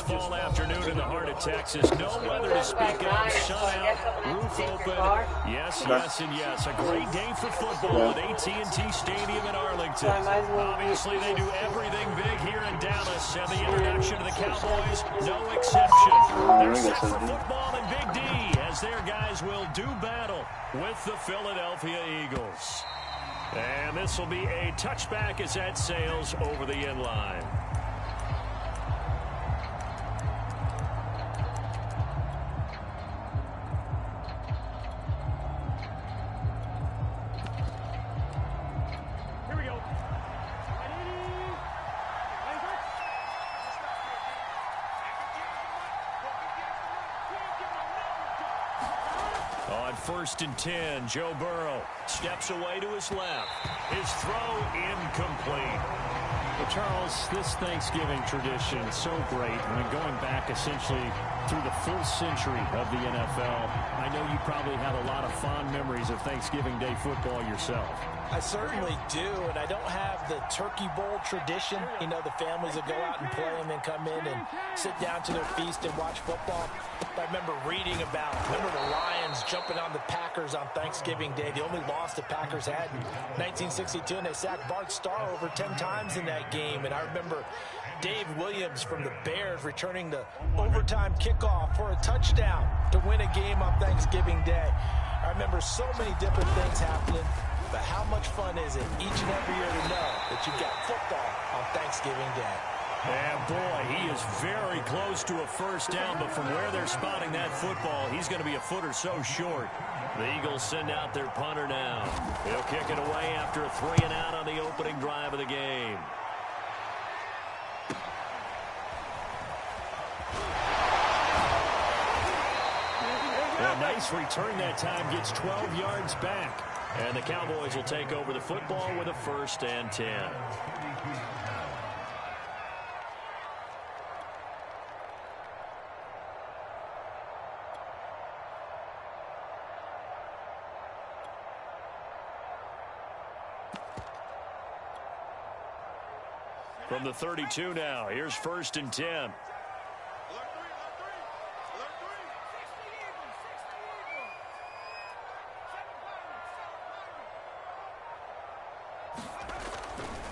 fall afternoon in the heart of Texas. No weather to speak of. Sun out, roof open. Yes, yes, and yes. A great day for football at AT&T Stadium in Arlington. Obviously, they do everything big here in Dallas, and the introduction of the Cowboys, no exception. They're set for football in Big D as their guys will do battle with the Philadelphia Eagles. And this will be a touchback as that sails over the end line. Here we go. On 1st and 10, Joe Burrow steps away to his left. His throw incomplete. Well, Charles, this Thanksgiving tradition is so great. I mean, going back essentially through the full century of the NFL, I know you probably have a lot of fond memories of Thanksgiving Day football yourself. I certainly do, and I don't have the Turkey Bowl tradition. You know, the families that go out and play and then come in and sit down to their feast and watch football. I remember reading about, the Lions jumping on the Packers on Thanksgiving Day. The only loss the Packers had in 1962, and they sacked Bart Starr over 10 times in that game. And I remember Dave Williams from the Bears returning the overtime kickoff for a touchdown to win a game on Thanksgiving Day. I remember so many different things happening. But how much fun is it each and every year to know that you've got football on Thanksgiving Day? And boy, he is very close to a first down, but from where they're spotting that football, he's going to be a foot or so short. The Eagles send out their punter now. He'll kick it away after a 3-and-out on the opening drive of the game. A nice return that time, gets 12 yards back. And the Cowboys will take over the football with a 1st and 10. From the 32 now, here's 1st and 10.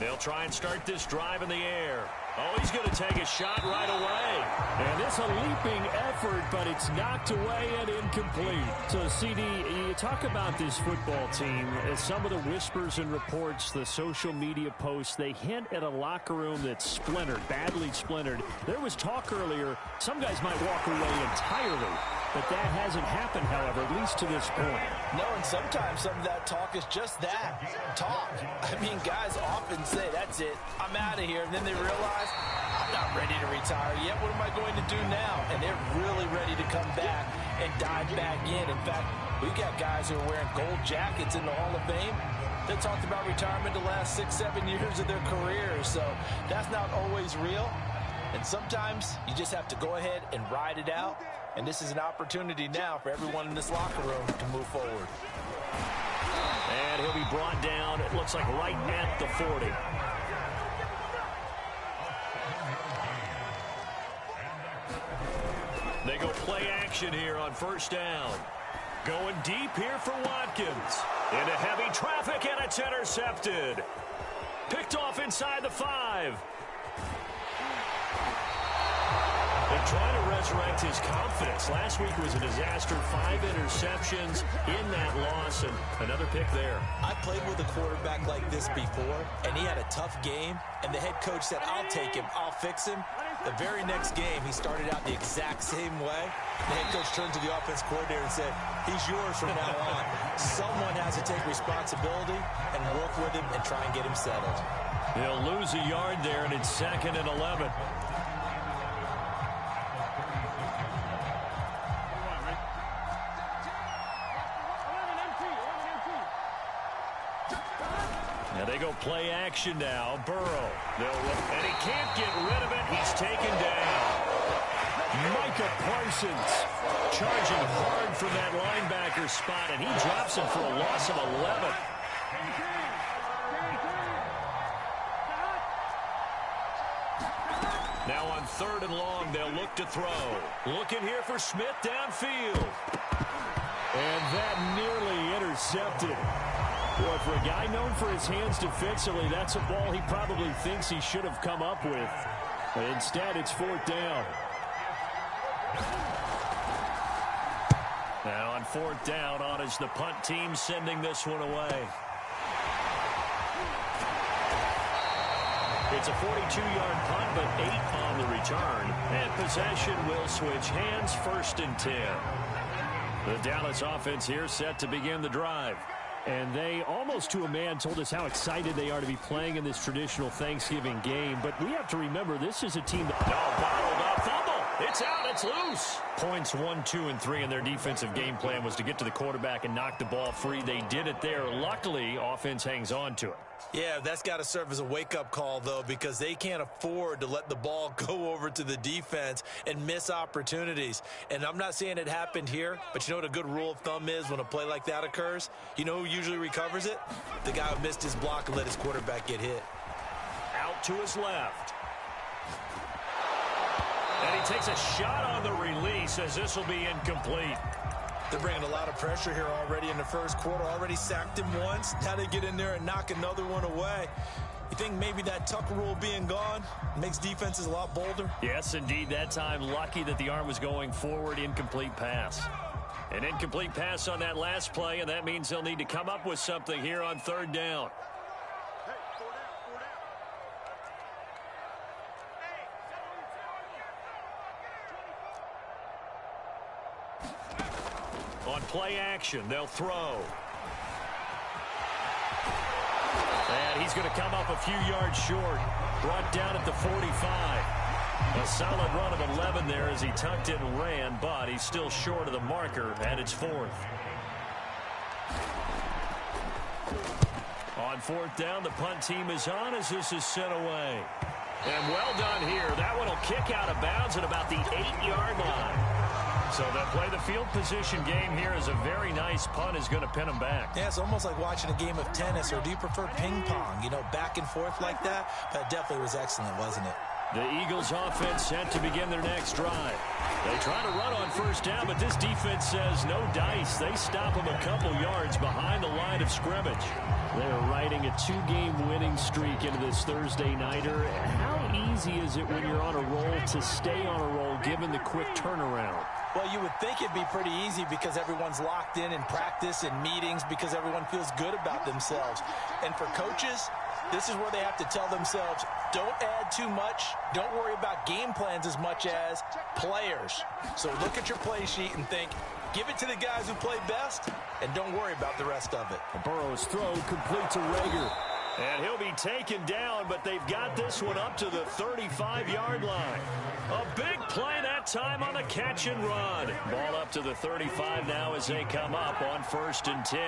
They'll try and start this drive in the air. Oh, he's going to take a shot right away. And it's a leaping effort, but it's knocked away and incomplete. So, CD, you talk about this football team. Some of the whispers and reports, the social media posts, they hint at a locker room that's splintered, badly splintered. There was talk earlier, some guys might walk away entirely. But that hasn't happened, however, at least to this point. No, and sometimes some of that talk is just that, talk. I mean, guys often say, that's it, I'm out of here. And then they realize, I'm not ready to retire yet. What am I going to do now? And they're really ready to come back and dive back in. In fact, we've got guys who are wearing gold jackets in the Hall of Fame. They talked about retirement the last 6-7 years of their careers. So that's not always real. And sometimes you just have to go ahead and ride it out. And this is an opportunity now for everyone in this locker room to move forward. And he'll be brought down, it looks like right at the 40. They go play action here on 1st down. Going deep here for Watkins. Into heavy traffic, and it's intercepted. Picked off inside the 5. They're trying to resurrect his confidence. Last week was a disaster. 5 interceptions in that loss, and another pick there. I played with a quarterback like this before, and he had a tough game, and the head coach said, I'll take him, I'll fix him. The very next game, he started out the exact same way. The head coach turned to the offense coordinator and said, he's yours from now on. Someone has to take responsibility and work with him and try and get him settled. He'll lose a yard there, and it's 2nd and 11. Now they go play action now. Burrow. And he can't get rid of it. He's taken down. Micah Parsons charging hard from that linebacker spot, and he drops him for a loss of 11. Now on 3rd and long. They'll look to throw. Looking here for Smith downfield. And that nearly intercepted. Boy, for a guy known for his hands defensively, that's a ball he probably thinks he should have come up with. But instead, it's 4th down. Now on 4th down, on is the punt team sending this one away. It's a 42-yard punt, but 8 on the return. And possession will switch hands, 1st and 10. The Dallas offense here set to begin the drive. And they, almost to a man, told us how excited they are to be playing in this traditional Thanksgiving game. But we have to remember, this is a team that... bottled up, fumble. It's out. It's loose. Points 1, 2, and 3 in their defensive game plan was to get to the quarterback and knock the ball free. They did it there. Luckily, offense hangs on to it. Yeah, that's got to serve as a wake-up call, though, because they can't afford to let the ball go over to the defense and miss opportunities. And I'm not saying it happened here, but you know what a good rule of thumb is when a play like that occurs? You know who usually recovers it? The guy who missed his block and let his quarterback get hit. Out to his left. And he takes a shot on the release as this will be incomplete. They're bringing a lot of pressure here already in the first quarter. Already sacked him once. Now they get in there and knock another one away. You think maybe that Tucker rule being gone makes defenses a lot bolder? Yes, indeed. That time, lucky that the arm was going forward. Incomplete pass. An incomplete pass on that last play, and that means they'll need to come up with something here on 3rd down. On play action, they'll throw. And he's going to come up a few yards short. Brought down at the 45. A solid run of 11 there as he tucked it and ran, but he's still short of the marker, and it's 4th. On 4th down, the punt team is on as this is sent away. And well done here. That one will kick out of bounds at about the 8-yard line. So they'll play the field position game here as a very nice punt is going to pin them back. Yeah, it's almost like watching a game of tennis, or do you prefer ping pong? You know, back and forth like that? That definitely was excellent, wasn't it? The Eagles offense set to begin their next drive. They try to run on 1st down, but this defense says no dice. They stop them a couple yards behind the line of scrimmage. They're riding a 2-game winning streak into this Thursday nighter. How easy is it when you're on a roll to stay on a roll given the quick turnaround? Well, you would think it'd be pretty easy because everyone's locked in practice and meetings because everyone feels good about themselves. And for coaches, this is where they have to tell themselves, don't add too much. Don't worry about game plans as much as players. So look at your play sheet and think, give it to the guys who play best, and don't worry about the rest of it. Burrow's throw complete to Reagor. And he'll be taken down, but they've got this one up to the 35-yard line. A big play that time on the catch and run. Ball up to the 35 now as they come up on 1st and 10.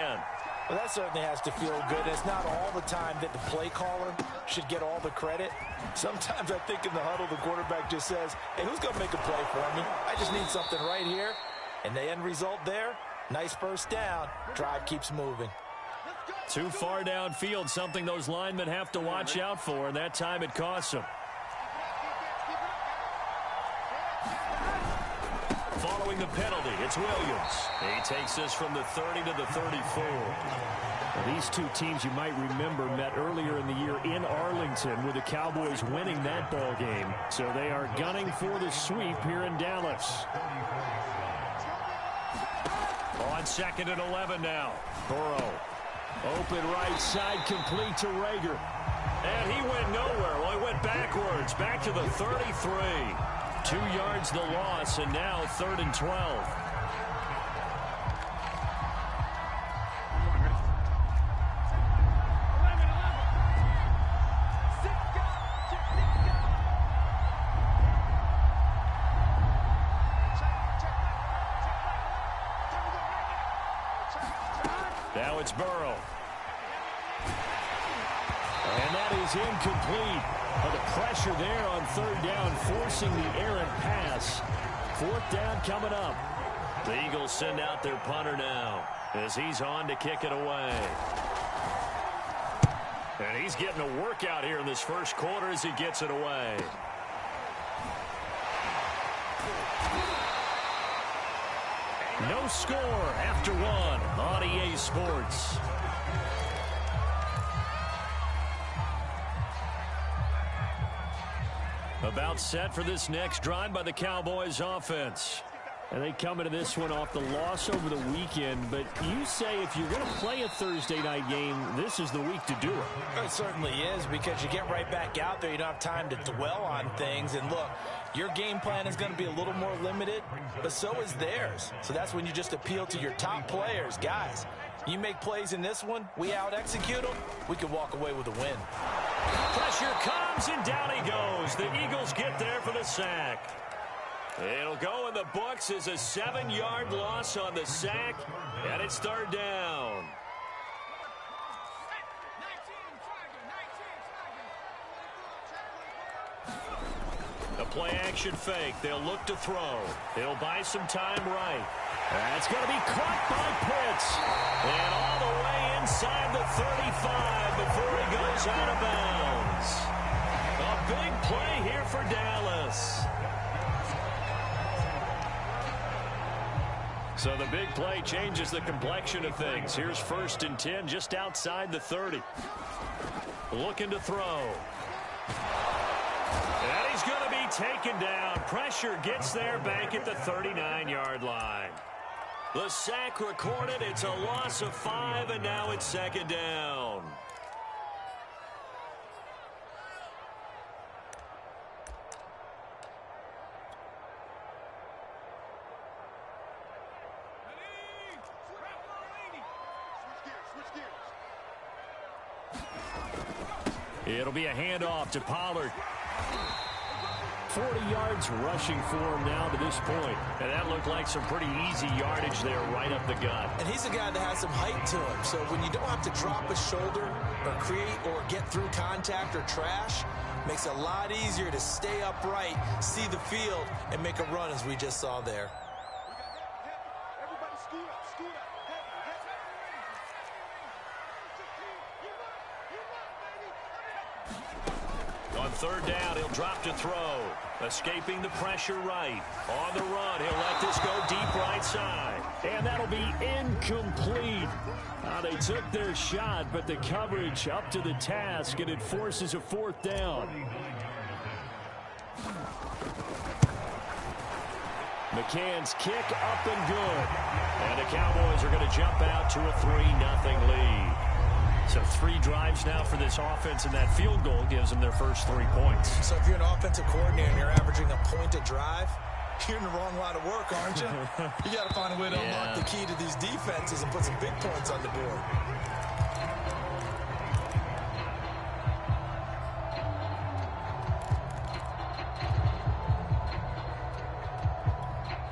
Well, that certainly has to feel good. It's not all the time that the play caller should get all the credit. Sometimes I think in the huddle, the quarterback just says, hey, who's going to make a play for me? I just need something right here. And the end result there, nice 1st down. Drive keeps moving. Too far downfield, something those linemen have to watch out for, and that time it costs them. Following the penalty, it's Williams. He takes this from the 30 to the 34. Well, these two teams, you might remember, met earlier in the year in Arlington with the Cowboys winning that ball game. So they are gunning for the sweep here in Dallas. On 2nd and 11 now. Burrow. Open right side, complete to Reagor. And he went nowhere. Well, he went backwards, back to the 33. 2 yards the loss, and now 3rd and 12. Now it's Burrow. And that is incomplete. But the pressure there on 3rd down, forcing the errant pass. 4th down coming up. The Eagles send out their punter now as he's on to kick it away. And he's getting a workout here in this first quarter as he gets it away. No score after one on EA Sports. About set for this next drive by the Cowboys offense. And they come into this one off the loss over the weekend. But you say if you're going to play a Thursday night game, this is the week to do it. It certainly is, because you get right back out there. You don't have time to dwell on things. And look, your game plan is going to be a little more limited, but so is theirs. So that's when you just appeal to your top players. Guys, you make plays in this one, we out-execute them, we can walk away with a win. Pressure comes, and down he goes. The Eagles get there for the sack. It'll go in the books as a 7-yard loss on the sack, and it's third down. The play-action fake. They'll look to throw. It'll buy some time right. That's going to be caught by Pitts. And all the way inside the 35 before he goes out of bounds. A big play here for Dallas. So the big play changes the complexion of things. Here's 1st and 10 just outside the 30. Looking to throw. And he's going to be taken down. Pressure gets there back at the 39-yard line. The sack recorded. It's a loss of 5, and now it's 2nd down. It'll be a handoff to Pollard. 40 yards rushing for him now to this point. And that looked like some pretty easy yardage there right up the gut. And he's a guy that has some height to him. So when you don't have to drop a shoulder or create or get through contact or trash, makes it a lot easier to stay upright, see the field, and make a run as we just saw there. On 3rd down, he'll drop to throw. Escaping the pressure right. On the run, he'll let this go deep right side. And that'll be incomplete. They took their shot, but the coverage up to the task, and it forces a 4th down. McCann's kick up and good. And the Cowboys are going to jump out to a 3-0 lead. So 3 drives now for this offense, and that field goal gives them their first 3 points. So if you're an offensive coordinator and you're averaging a point a drive, you're in the wrong line of work, aren't you? You got to find a way to unlock the key to these defenses and put some big points on the board.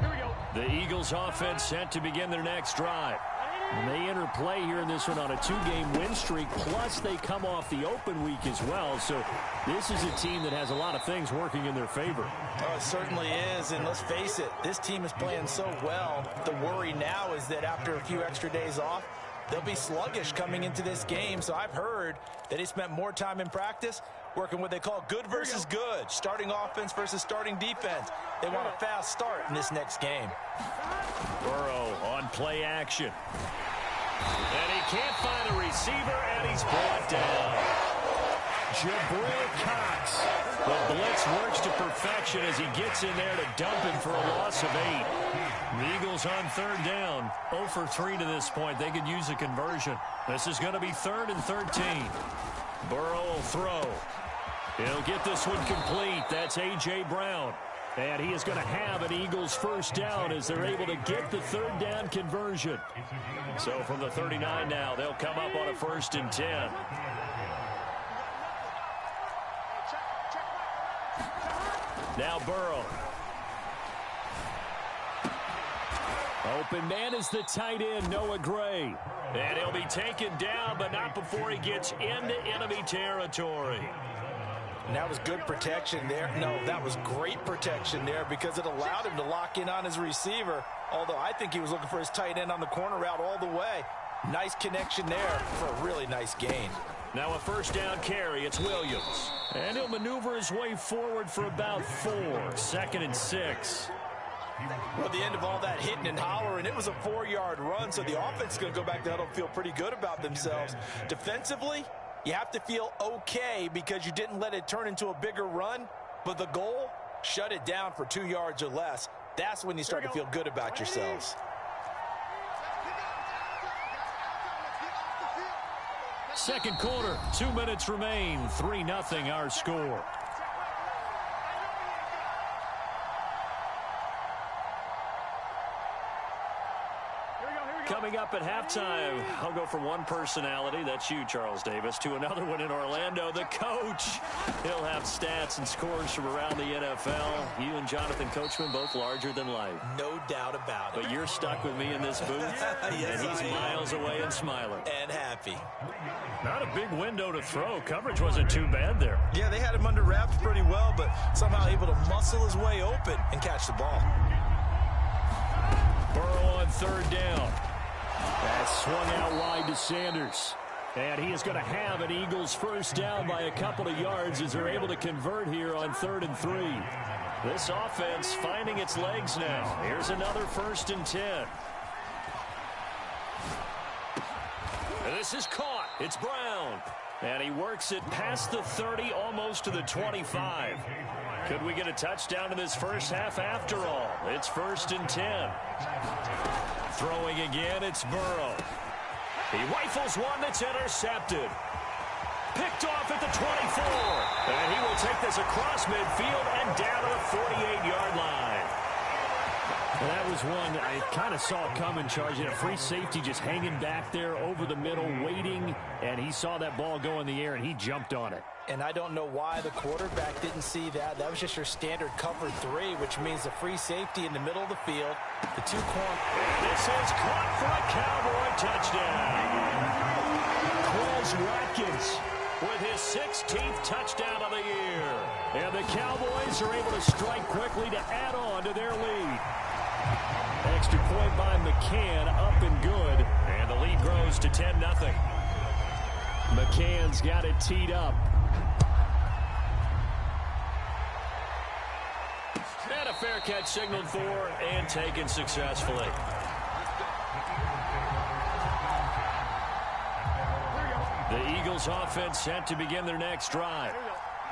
Here we go. The Eagles offense set to begin their next drive. And they enter play here in this one on a 2-game win streak, plus they come off the open week as well. So this is a team that has a lot of things working in their favor. Oh, it certainly is, and let's face it, this team is playing so well. The worry now is that after a few extra days off, they'll be sluggish coming into this game. So I've heard that he spent more time in practice working what they call good versus good, starting offense versus starting defense. They want a fast start in this next game. Burrow on play action. And he can't find a receiver, and he's brought down. Jabril Cox. The blitz works to perfection as he gets in there to dump him for a loss of 8. The Eagles on 3rd down. 0 for 3 to this point. They could use a conversion. This is going to be 3rd and 13. Burrow will throw. He'll get this one complete. That's A.J. Brown. And he is going to have an Eagles first down as they're able to get the 3rd down conversion. So from the 39 now, they'll come up on a 1st and 10. Now Burrow. Open man is the tight end, Noah Gray. And he'll be taken down, but not before he gets into enemy territory. And that was good protection there. No, that was great protection there because it allowed him to lock in on his receiver. Although I think he was looking for his tight end on the corner route all the way. Nice connection there for a really nice gain. Now a 1st down carry. It's Williams. And he'll maneuver his way forward for about 4. 2nd and 6. Well, at the end of all that hitting and hollering, it was a 4-yard run, so the offense is going to go back to huddle and feel pretty good about themselves. Defensively, you have to feel okay because you didn't let it turn into a bigger run, but the goal, shut it down for 2 yards or less. That's when you start to feel good about yourselves. Second quarter, 2 minutes remain, 3-0 our score. Coming up at halftime, I'll go from one personality, that's you, Charles Davis, to another one in Orlando, the coach. He'll have stats and scores from around the NFL. You and Jonathan Coachman both larger than life. No doubt about it. But you're stuck with me in this booth, yes, and he's miles away and smiling. And happy. Not a big window to throw. Coverage wasn't too bad there. Yeah, they had him under wraps pretty well, but somehow able to muscle his way open and catch the ball. Burrow on third down. That's swung out wide to Sanders. And he is going to have an Eagles first down by a couple of yards as they're able to convert here on 3rd and 3. This offense finding its legs now. Here's another 1st and 10. And this is caught. It's Brown. And he works it past the 30, almost to the 25. Could we get a touchdown in this first half after all? It's 1st and 10. Throwing again, it's Burrow. He rifles one that's intercepted. Picked off at the 24. And he will take this across midfield and down to the 48-yard line. Well, that was one I kind of saw coming, charging a free safety just hanging back there over the middle, waiting, and he saw that ball go in the air, and he jumped on it. And I don't know why the quarterback didn't see that. That was just your standard cover 3, which means the free safety in the middle of the field. The 2 corner. This is caught for a Cowboy touchdown. Quez Watkins with his 16th touchdown of the year. And the Cowboys are able to strike quickly to add on to their lead. Extra point by McCann, up and good. And the lead grows to 10-0. McCann's got it teed up. And a fair catch signaled for and taken successfully. The Eagles offense set to begin their next drive.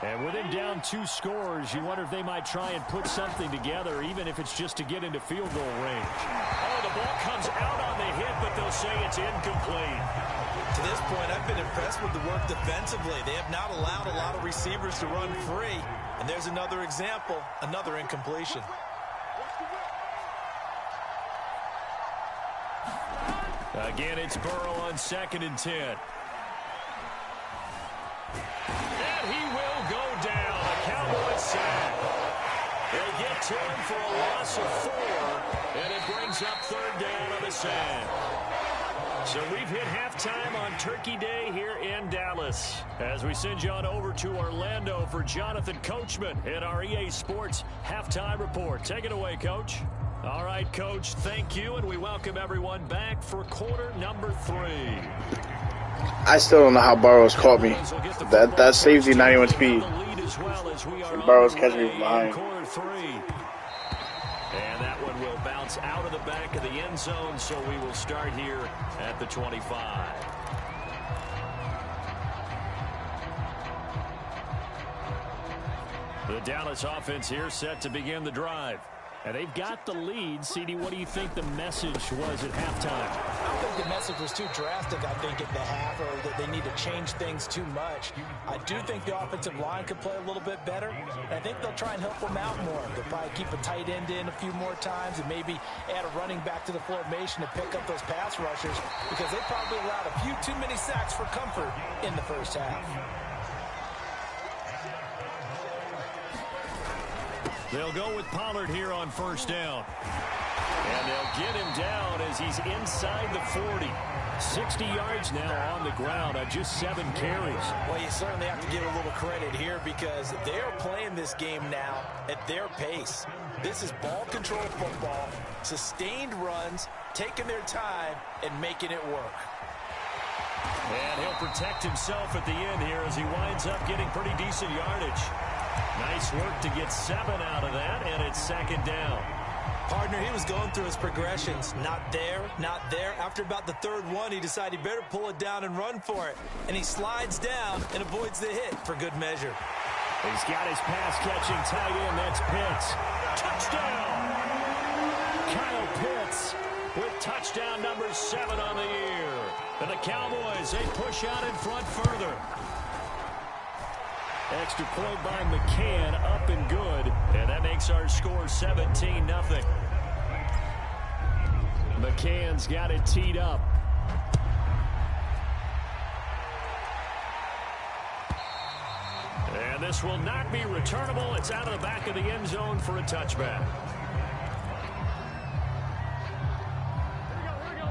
And with him down 2 scores, you wonder if they might try and put something together, even if it's just to get into field goal range. Oh, the ball comes out on the hit, but they'll say it's incomplete. To this point, I've been impressed with the work defensively. They have not allowed a lot of receivers to run free. And there's another example, another incompletion. Again, it's Burrow on 2nd and 10. And he will go down. A Cowboys sack. They get to him for a loss of 4, and it brings up 3rd down on the sack. So we've hit halftime on Turkey Day here in Dallas. As we send you on over to Orlando for Jonathan Coachman in our EA Sports Halftime Report. Take it away, Coach. All right, Coach, thank you, and we welcome everyone back for quarter number 3. I still don't know how Burrows caught me. That safety 91 speed. And Burrows catch me behind. Quarter 3. And that one will bounce out of the back of the end zone, so we will start here at the 25. The Dallas offense here set to begin the drive. And they've got the lead. CD, what do you think the message was at halftime? I don't think the message was too drastic, I think, at the half, or that they need to change things too much. I do think the offensive line could play a little bit better. And I think they'll try and help them out more. They'll probably keep a tight end in a few more times and maybe add a running back to the formation to pick up those pass rushers, because they probably allowed a few too many sacks for comfort in the first half. They'll go with Pollard here on 1st down. And they'll get him down as he's inside the 40. 60 yards now on the ground on just 7 carries. Well, you certainly have to give a little credit here because they're playing this game now at their pace. This is ball control football, sustained runs, taking their time, and making it work. And he'll protect himself at the end here as he winds up getting pretty decent yardage. Nice work to get 7 out of that, and it's 2nd down. Partner, he was going through his progressions. Not there, not there. After about the third one, he decided he better pull it down and run for it. And he slides down and avoids the hit for good measure. He's got his pass-catching tight end. That's Pitts. Touchdown! Kyle Pitts with touchdown number 7 on the year. And the Cowboys, they push out in front further. Extra point by McCann, up and good. And that makes our score 17-0. McCann's got it teed up. And this will not be returnable. It's out of the back of the end zone for a touchback.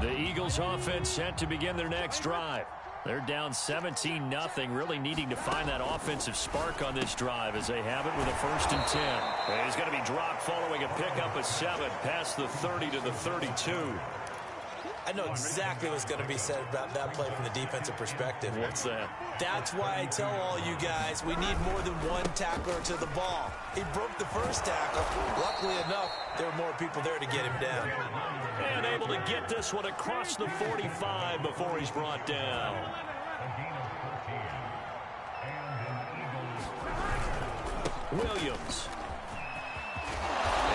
The Eagles offense set to begin their next drive. They're down 17-0, really needing to find that offensive spark on this drive as they have it with a 1st and 10. And he's going to be dropped following a pickup of 7 past the 30 to the 32. I know exactly what's going to be said about that play from the defensive perspective. What's that? That's why I tell all you guys we need more than one tackler to the ball. He broke the first tackle. Luckily enough, there were more people there to get him down. And able to get this one across the 45 before he's brought down. Williams.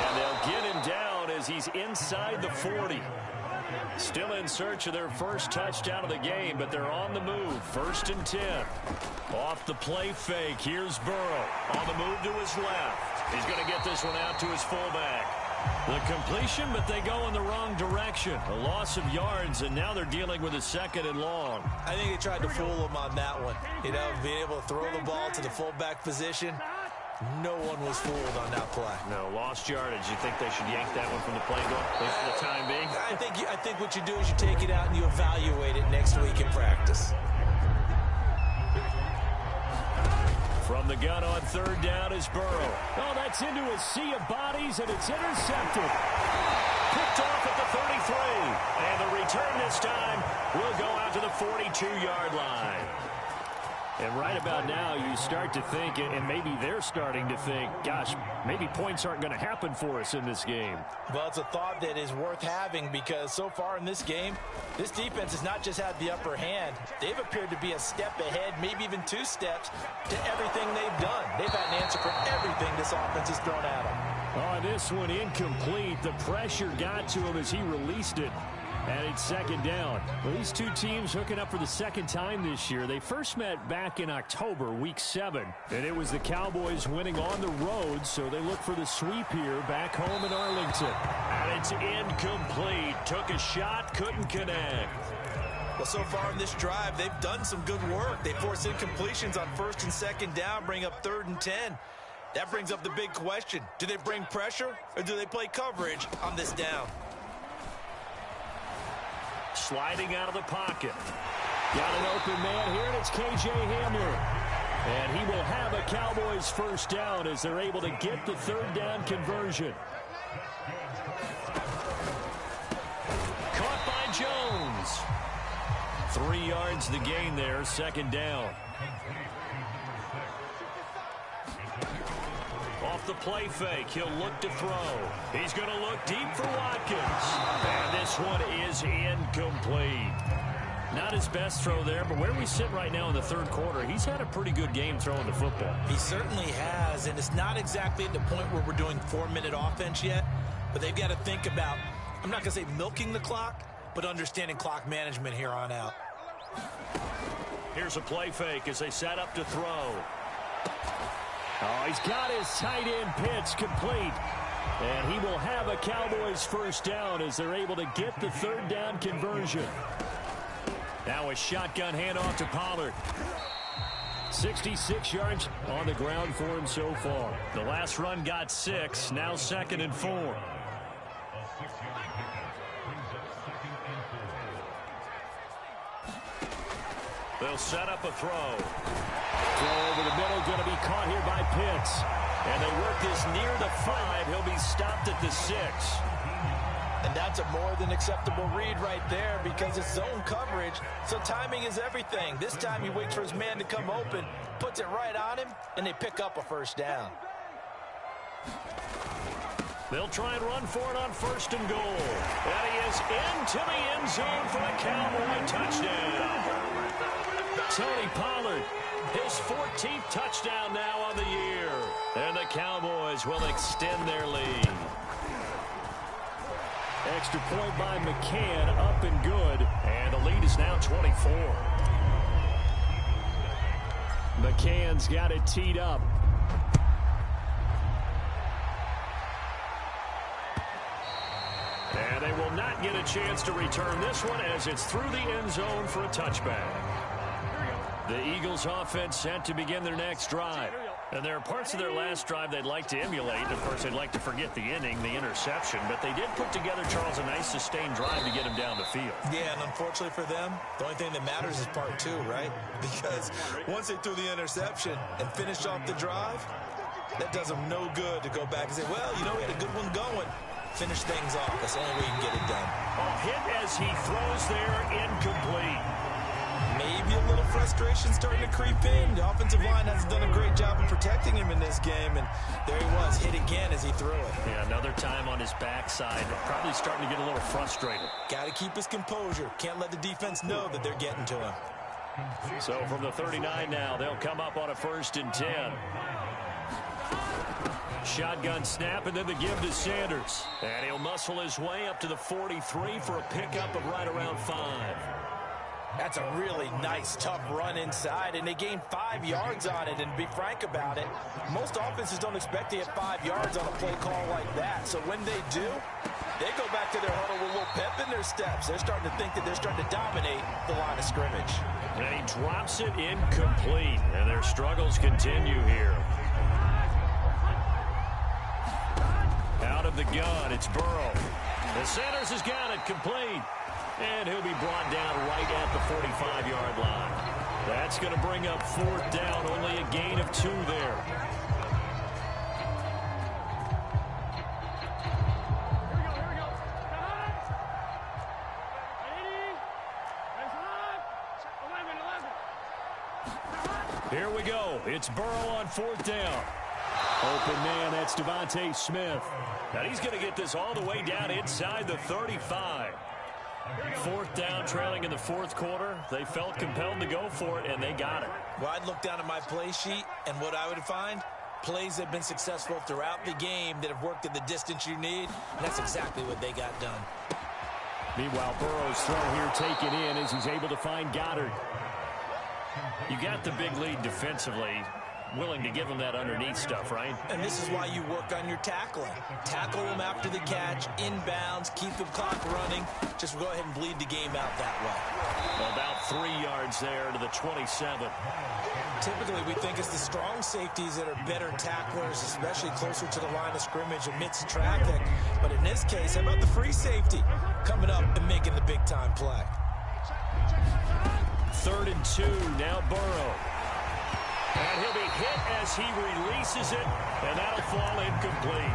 And they'll get him down as he's inside the 40. Still in search of their first touchdown of the game, but they're on the move. 1st and 10. Off the play fake. Here's Burrow. On the move to his left. He's going to get this one out to his fullback. The completion, but they go in the wrong direction. A loss of yards, and now they're dealing with a 2nd and long. I think they tried to fool him on that one. You know, being able to throw the ball to the fullback position. No one was fooled on that play. No, lost yardage. You think they should yank that one from the playbook, at least for the time being? I think what you do is you take it out and you evaluate it next week in practice. From the gun on 3rd down is Burrow. Oh, that's into a sea of bodies, and it's intercepted. Picked off at the 33. And the return this time will go out to the 42-yard line. And right about now, you start to think, and maybe they're starting to think, gosh, maybe points aren't going to happen for us in this game. Well, it's a thought that is worth having because so far in this game, this defense has not just had the upper hand. They've appeared to be a step ahead, maybe even 2 steps to everything they've done. They've had an answer for everything this offense has thrown at them. Oh, this one incomplete. The pressure got to him as he released it. And it's 2nd down. Well, these two teams hooking up for the 2nd time this year. They first met back in October, week 7. And it was the Cowboys winning on the road, so they look for the sweep here back home in Arlington. And it's incomplete. Took a shot, couldn't connect. Well, so far in this drive, they've done some good work. They force incompletions on 1st and 2nd down, bring up 3rd and 10. That brings up the big question. Do they bring pressure, or do they play coverage on this down? Sliding out of the pocket. Got an open man here, and it's K.J. Hamler. And he will have a Cowboys 1st down as they're able to get the 3rd down conversion. Caught by Jones. 3 yards the gain there, 2nd down. Off the play fake, he'll look to throw. He's going to look deep for Watkins. And this one is incomplete. Not his best throw there, but where we sit right now in the 3rd quarter, he's had a pretty good game throwing the football. He certainly has, and it's not exactly at the point where we're doing 4-minute offense yet, but they've got to think about, I'm not going to say milking the clock, but understanding clock management here on out. Here's a play fake as they set up to throw. Oh, he's got his tight end pitch complete. And he will have a Cowboys 1st down as they're able to get the 3rd down conversion. Now a shotgun handoff to Pollard. 66 yards on the ground for him so far. The last run got 6, now 2nd and 4. They'll set up a throw. Throw over the middle, going to be caught here by Pitts. And they work this near the 5. He'll be stopped at the 6. And that's a more than acceptable read right there because it's zone coverage, so timing is everything. This time he waits for his man to come open, puts it right on him, and they pick up a 1st down. They'll try and run for it on 1st and goal. And he is into the end zone for a Cowboy touchdown. Tony Pollard, his 14th touchdown now on the year. And the Cowboys will extend their lead. Extra point by McCann, up and good. And the lead is now 24. McCann's got it teed up. And they will not get a chance to return this one as it's through the end zone for a touchback. The Eagles offense set to begin their next drive. And there are parts of their last drive they'd like to emulate. Of course, they'd like to forget the inning, the interception. But they did put together, Charles, a nice sustained drive to get him down the field. Yeah, and unfortunately for them, the only thing that matters is part 2, right? Because once they threw the interception and finished off the drive, that does them no good to go back and say, well, you know, we had a good one going. Finish things off. That's the only way you can get it done. A hit as he throws there, incomplete. Maybe a little frustration starting to creep in. The offensive line hasn't done a great job of protecting him in this game, and there he was, hit again as he threw it. Yeah, another time on his backside, probably starting to get a little frustrated. Got to keep his composure. Can't let the defense know that they're getting to him. So from the 39 now, they'll come up on a 1st and 10. Shotgun snap, and then the give to Sanders. And he'll muscle his way up to the 43 for a pickup of right around 5. That's a really nice, tough run inside, and they gained 5 yards on it. And to be frank about it, most offenses don't expect to get 5 yards on a play call like that. So when they do, they go back to their huddle with a little pep in their steps. They're starting to think that they're starting to dominate the line of scrimmage. And he drops it incomplete, and their struggles continue here. Out of the gun, it's Burrow. And Sanders has got it complete. And he'll be brought down right at the 45-yard line. That's going to bring up 4th down, only a gain of 2 there. Here we go. It's Burrow on 4th down. Open man, that's Devontae Smith. And he's going to get this all the way down inside the 35. 4th down, trailing in the 4th quarter. They felt compelled to go for it, and they got it. Well, I'd look down at my play sheet, and what I would find, plays that have been successful throughout the game that have worked at the distance you need, and that's exactly what they got done. Meanwhile, Burrow's throw here taken in as he's able to find Goddard. You got the big lead defensively. Willing to give them that underneath stuff, right? And this is why you work on your tackling. Tackle them after the catch, inbounds, keep the clock running. Just go ahead and bleed the game out that way. About 3 yards there to the 27. Typically, we think it's the strong safeties that are better tacklers, especially closer to the line of scrimmage amidst traffic. But in this case, how about the free safety coming up and making the big-time play? 3rd and 2, now Burrow. And he'll be hit as he releases it, and that'll fall incomplete.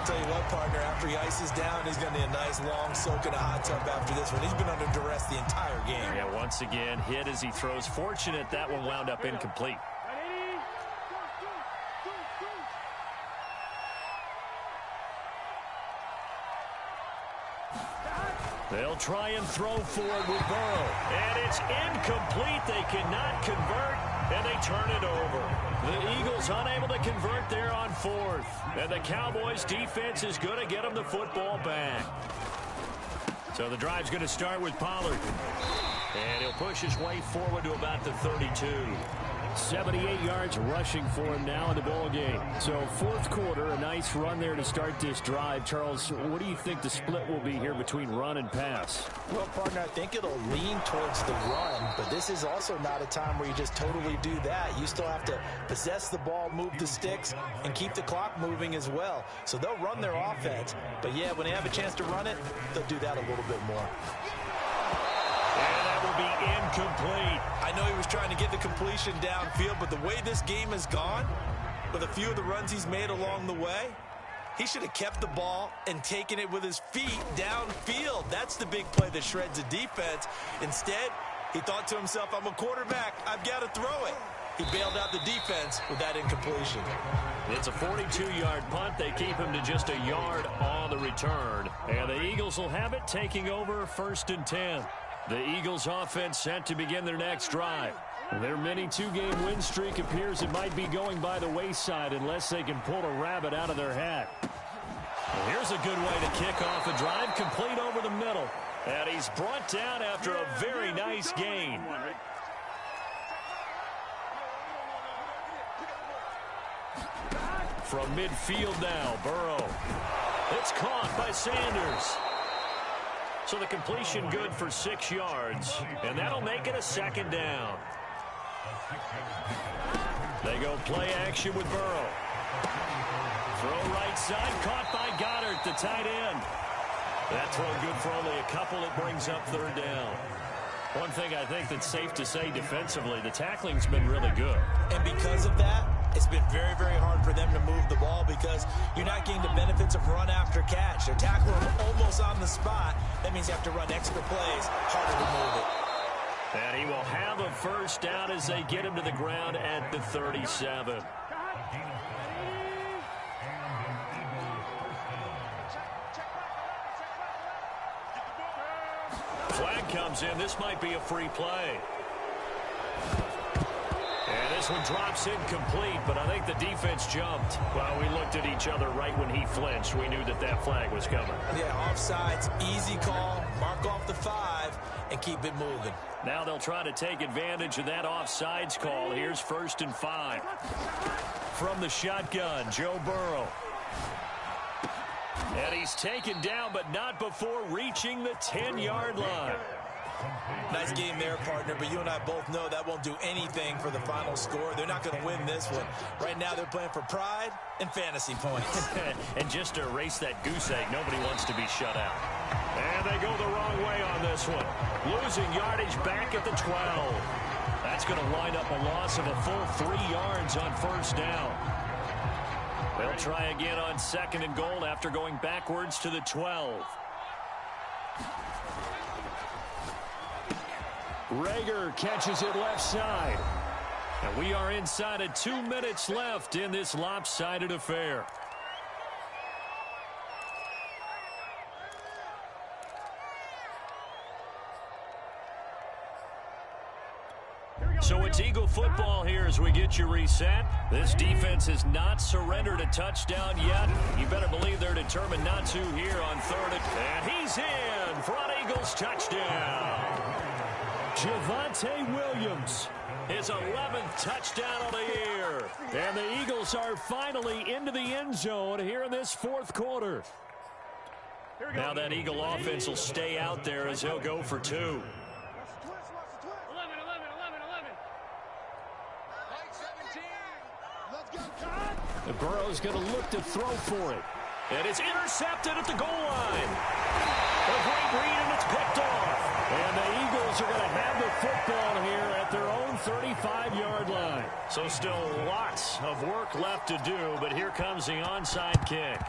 Tell you what, partner, after he ices down, he's going to need a nice long soak in a hot tub after this one. He's been under duress the entire game. Yeah, once again, hit as he throws. Fortunate that one wound up incomplete. They'll try and throw forward with Burrow. And it's incomplete. They cannot convert, and they turn it over. The Eagles unable to convert there on 4th. And the Cowboys defense is going to get them the football back. So the drive's going to start with Pollard. And he'll push his way forward to about the 32. 78 yards rushing for him now in the ball game. So 4th quarter, a nice run there to start this drive. Charles, what do you think the split will be here between run and pass? Well, partner, I think it'll lean towards the run, but this is also not a time where you just totally do that. You still have to possess the ball, move the sticks, and keep the clock moving as well. So they'll run their offense, but yeah, when they have a chance to run it, they'll do that a little bit more. And that will be incomplete. I know he was trying to get the completion downfield, but the way this game has gone, with a few of the runs he's made along the way, he should have kept the ball and taken it with his feet downfield. That's the big play that shreds the defense. Instead, he thought to himself, I'm a quarterback. I've got to throw it. He bailed out the defense with that incompletion. It's a 42-yard punt. They keep him to just a yard on the return. And the Eagles will have it, taking over 1st and 10. The Eagles offense set to begin their next drive. Their mini two-game win streak appears it might be going by the wayside unless they can pull a rabbit out of their hat. Well, here's a good way to kick off a drive, complete over the middle. And he's brought down after a very nice gain. From midfield now, Burrow. It's caught by Sanders. So the completion good for 6 yards, and that'll make it a 2nd down. They go play action with Burrow. Throw right side, caught by Goddard, the tight end. That throw good for only a couple. It brings up 3rd down. One thing I think that's safe to say defensively, the tackling's been really good. And because of that, it's been very, very hard for them to move the ball because you're not getting the benefits of run after catch. They're tackling them almost on the spot. That means you have to run extra plays, harder to move it. And he will have a 1st down as they get him to the ground at the 37. Flag comes in. This might be a free play. And this one drops incomplete, but I think the defense jumped. Well, we looked at each other right when he flinched. We knew that that flag was coming. Yeah, offsides, easy call, mark off the 5, and keep it moving. Now they'll try to take advantage of that offsides call. Here's 1st and 5. From the shotgun, Joe Burrow. And he's taken down, but not before reaching the 10-yard line. Nice game there, partner, but you and I both know that won't do anything for the final score. They're not going to win this one. Right now they're playing for pride and fantasy points. And just to erase that goose egg, nobody wants to be shut out. And they go the wrong way on this one. Losing yardage back at the 12. That's going to wind up a loss of a full 3 yards on 1st down. They'll try again on 2nd and goal after going backwards to the 12. Reagor catches it left side. And we are inside of 2 minutes left in this lopsided affair. So it's Eagle football here as we get you reset. This defense has not surrendered a touchdown yet. You better believe they're determined not to here on 3rd. And he's in for an Eagles touchdown. Javonte Williams, his 11th touchdown of the year. And the Eagles are finally into the end zone here in this 4th quarter. Now that Eagle offense will stay out there as he'll go for 2. And Burrow's going to look to throw for it. And it's intercepted at the goal line. A great read, and it's picked off. And the Eagles are going to have the football here at their own 35-yard line. So still lots of work left to do, but here comes the onside kick.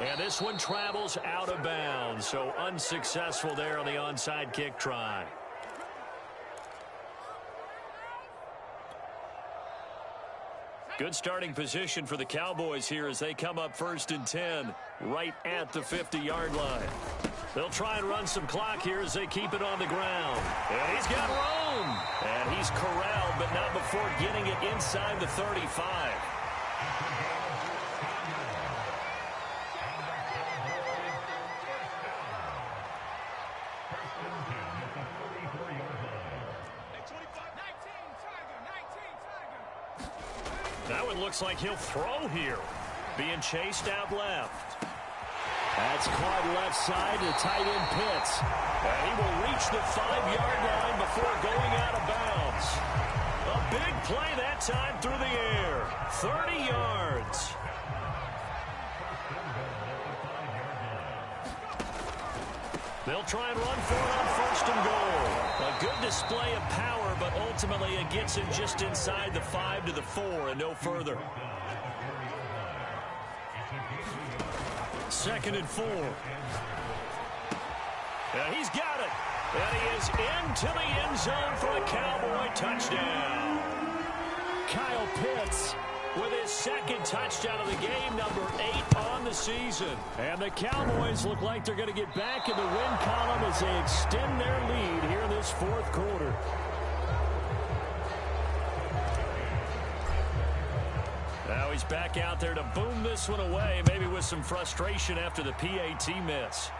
And this one travels out of bounds, so unsuccessful there on the onside kick try. Good starting position for the Cowboys here as they come up 1st and 10 right at the 50-yard line. They'll try and run some clock here as they keep it on the ground. And he's got room. And he's corralled, but not before getting it inside the 35. That one looks like he'll throw here. Being chased out left. That's caught left side to tight end Pitts. And he will reach the 5-yard line before going out of bounds. A big play that time through the air. 30 yards. They'll try and run for it on 1st and goal. A good display of power, but ultimately it gets him just inside the 5 to the 4 and no further. 2nd and 4. And he's got it. And he is into the end zone for a Cowboy touchdown. Kyle Pitts with his second touchdown of the game, number 8 on the season. And the Cowboys look like they're going to get back in the win column as they extend their lead here in this fourth quarter. Now he's back out there to boom this one away, maybe with some frustration after the PAT miss.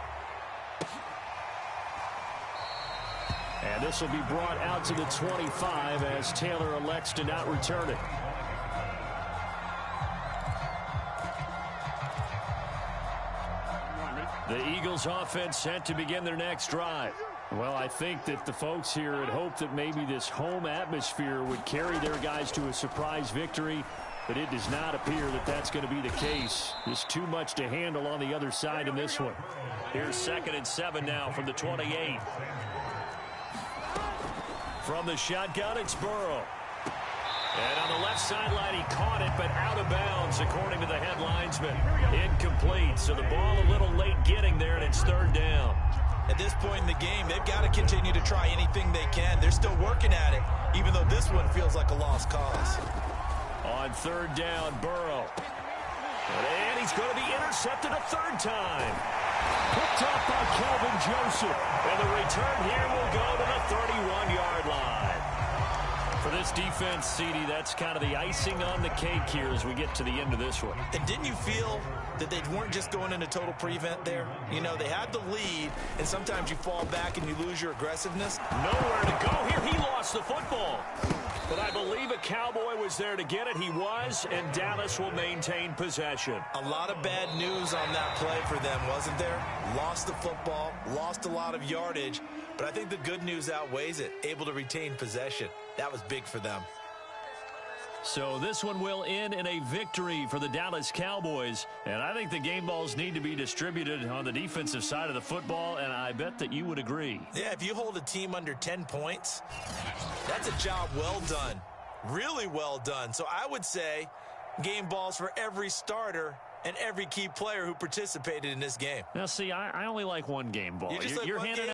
And this will be brought out to the 25 as Taylor elects to not return it. The Eagles offense set to begin their next drive. Well, I think that the folks here had hoped that maybe this home atmosphere would carry their guys to a surprise victory, but it does not appear that that's going to be the case. There's too much to handle on the other side in this one. Here's 2nd and 7 now from the 28. From the shotgun, it's Burrow. And on the left sideline, he caught it, but out of bounds, according to the head linesman. Incomplete, so the ball a little late getting there, and it's 3rd down. At this point in the game, they've got to continue to try anything they can. They're still working at it, even though this one feels like a lost cause. On 3rd down, Burrow. And he's going to be intercepted a 3rd time. Picked up by Kelvin Joseph. And the return here will go to the 31-yard line. For this defense, CD, that's kind of the icing on the cake here as we get to the end of this one. And didn't you feel that they weren't just going into total prevent there? You know, they had the lead, and sometimes you fall back and you lose your aggressiveness. Nowhere to go here. He lost the football. But I believe a Cowboy was there to get it. He was, and Dallas will maintain possession. A lot of bad news on that play for them, wasn't there? Lost the football, lost a lot of yardage, but I think the good news outweighs it. Able to retain possession. That was big for them. So this one will end in a victory for the Dallas Cowboys. And I think the game balls need to be distributed on the defensive side of the football, and I bet that you would agree. Yeah, if you hold a team under 10 points, that's a job well done. Really well done. So I would say game balls for every starter and every key player who participated in this game. Now, see, I only like one game ball. You just like You're one handing game